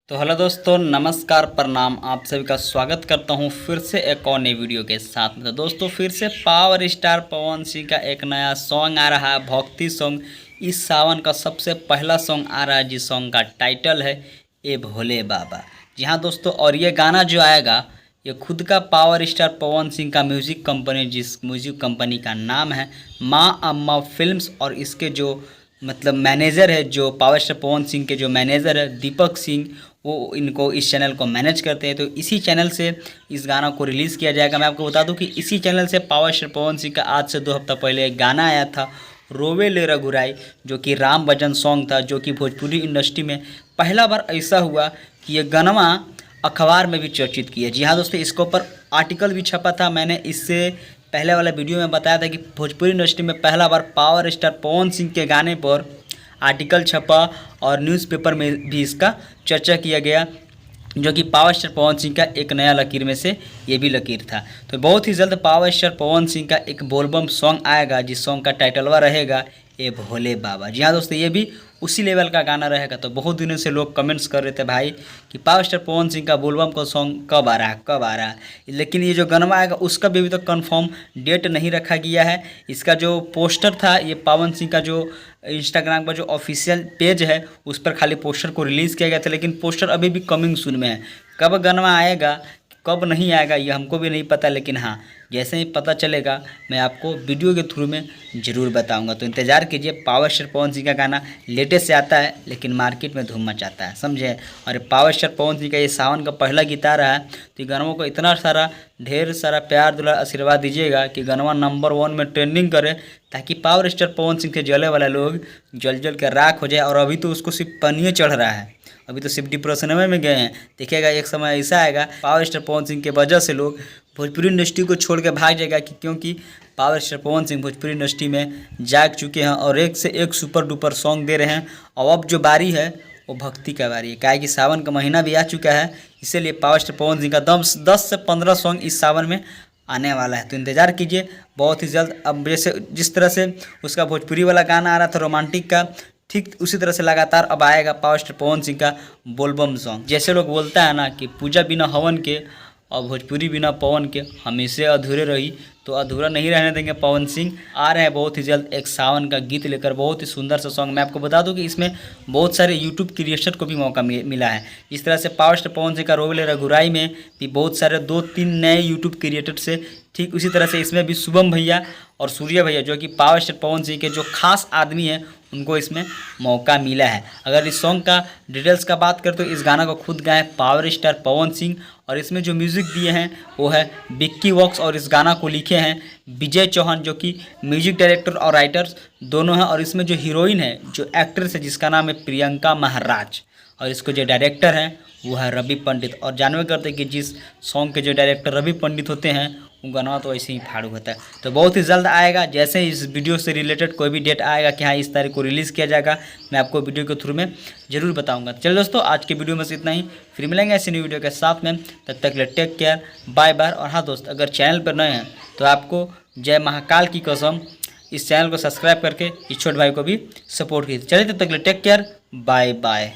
तो हेलो दोस्तों, नमस्कार, प्रणाम। आप सभी का स्वागत करता हूं फिर से एक और नई वीडियो के साथ में। तो दोस्तों, फिर से पावर स्टार पवन सिंह का एक नया सॉन्ग आ रहा है, भक्ति सॉन्ग। इस सावन का सबसे पहला सॉन्ग आ रहा है, जिस सॉन्ग का टाइटल है ए भोले बाबा। जी हाँ दोस्तों, और ये गाना जो आएगा ये खुद का पावर स्टार पवन सिंह का म्यूज़िक कंपनी, जिस म्यूज़िक कंपनी का नाम है माँ अम्मा फिल्म्स, और इसके जो मैनेजर है, जो पावर स्टार पवन सिंह के जो मैनेजर है दीपक सिंह, वो इनको इस चैनल को मैनेज करते हैं। तो इसी चैनल से इस गाना को रिलीज़ किया जाएगा। मैं आपको बता दूं कि इसी चैनल से पावर स्टार पवन सिंह का आज से 2 हफ्ता पहले एक गाना आया था, रोवे ले रघुराई, जो कि राम भजन सॉन्ग था, जो कि भोजपुरी इंडस्ट्री में पहला बार ऐसा हुआ कि ये गाना अखबार में भी चर्चित किया। जी हाँ दोस्तों, इसके ऊपर आर्टिकल भी छपा था। मैंने इससे पहले वाला वीडियो में बताया था कि भोजपुरी इंडस्ट्री में पहला बार पावर स्टार पवन सिंह के गाने पर आर्टिकल छपा और न्यूज़पेपर में भी इसका चर्चा किया गया, जो कि पावर स्टार पवन सिंह का एक नया लकीर में से ये भी लकीर था। तो बहुत ही जल्द पावर स्टार पवन सिंह का एक बोलबम सॉन्ग आएगा, जिस सॉन्ग का टाइटलवा रहेगा ए भोले बाबा। जी हाँ दोस्तों, ये भी उसी लेवल का गाना रहेगा। तो बहुत दिनों से लोग कमेंट्स कर रहे थे भाई कि पावर स्टार पवन सिंह का बोलबम का सॉन्ग कब आ रहा है, कब आ रहा है। लेकिन ये जो गाना आएगा उसका भी अभी तक कंफर्म डेट नहीं रखा गया है। इसका जो पोस्टर था, ये पवन सिंह का जो इंस्टाग्राम का जो ऑफिशियल पेज है उस पर खाली पोस्टर को रिलीज़ किया गया था, लेकिन पोस्टर अभी भी कमिंग सून में है। कब गाना आएगा कब नहीं आएगा ये हमको भी नहीं पता, लेकिन हाँ, जैसे ही पता चलेगा मैं आपको वीडियो के थ्रू में ज़रूर बताऊंगा। तो इंतज़ार कीजिए। पावर स्टार पवन सिंह का गाना लेटेस्ट से आता है, लेकिन मार्केट में धूम मचाता है, समझे। और पावर स्टार पवन सिंह का ये सावन का पहला गीत आ रहा है, तो गानों को इतना सारा ढेर सारा प्यार दुलार आशीर्वाद दीजिएगा कि गाना नंबर 1 में ट्रेंडिंग करे, ताकि पावर स्टार पवन सिंह के जले वाला लोग जल जल के राख हो जाए। और अभी तो उसको सिर्फ पनिए चढ़ रहा है, अभी तो सिर्फ डिप्रेशन में गए हैं। देखिएगा एक समय ऐसा आएगा पावर स्टार पवन सिंह के वजह से लोग भोजपुरी इंडस्ट्री को छोड़ के भाग जाएगा, क्योंकि power star Pawan Singh Bhojpuri industry में जाग चुके हैं और एक से एक सुपर डुपर सॉन्ग दे रहे हैं। और अब जो बारी है वो भक्ति का बारी है, काहे कि सावन का महीना भी आ चुका है। इसीलिए पावर स्टार पवन सिंह का 10 से 15 सॉन्ग इस सावन में आने वाला है। तो इंतज़ार कीजिए बहुत ही जल्द। अब जैसे जिस तरह से उसका भोजपुरी वाला गाना आ रहा था रोमांटिक का, ठीक उसी तरह से लगातार अब आएगा पावर स्टार पवन सिंह का बोलबम सॉन्ग। जैसे लोग बोलता है ना कि पूजा बिना हवन के और भोजपुरी बिना पवन के हमेशा अधूरे रही, तो अधूरा नहीं रहने देंगे। पवन सिंह आ रहे हैं बहुत ही जल्द एक सावन का गीत लेकर, बहुत ही सुंदर सा सॉन्ग। मैं आपको बता दूं कि इसमें बहुत सारे यूट्यूब क्रिएटर को भी मौका मिला है। जिस तरह से पावर स्टार पवन सिंह का रोवे ले रघुराई में भी बहुत सारे 2-3 नए यूट्यूब क्रिएटर से, ठीक उसी तरह से इसमें भी शुभम भैया और सूर्य भैया, जो कि पावर स्टार पवन सिंह के जो खास आदमी हैं, उनको इसमें मौका मिला है। अगर इस सॉन्ग का डिटेल्स का बात करें तो इस गाना को खुद गाए पावर स्टार पवन सिंह, और इसमें जो म्यूज़िक दिए हैं वो है बिक्की वॉक्स, और इस गाना को लिखे हैं विजय चौहान, जो कि म्यूजिक डायरेक्टर और राइटर दोनों हैं। और इसमें जो हीरोइन है, जो एक्ट्रेस है, जिसका नाम है प्रियंका महाराज, और इसको जो डायरेक्टर हैं वो है रवि पंडित। और जानवे करते हैं कि जिस सॉन्ग के जो डायरेक्टर रवि पंडित होते हैं, वो गाना तो ऐसे ही फाड़ू होता है। तो बहुत ही जल्द आएगा। जैसे इस वीडियो से रिलेटेड कोई भी डेट आएगा कि हाँ इस तारीख को रिलीज़ किया जाएगा, मैं आपको वीडियो के थ्रू में ज़रूर बताऊंगा। चलिए दोस्तों, आज के वीडियो में से इतना ही। फिर मिलेंगे ऐसी न्यू वीडियो के साथ में, तब तक ले टेक केयर, बाय बाय। और हाँ दोस्त, अगर चैनल पर नए हैं तो आपको जय महाकाल की कसम इस चैनल को सब्सक्राइब करके इस छोटे भाई को भी सपोर्ट कीजिए। चलिए तब तक ले टेक केयर, बाय बाय।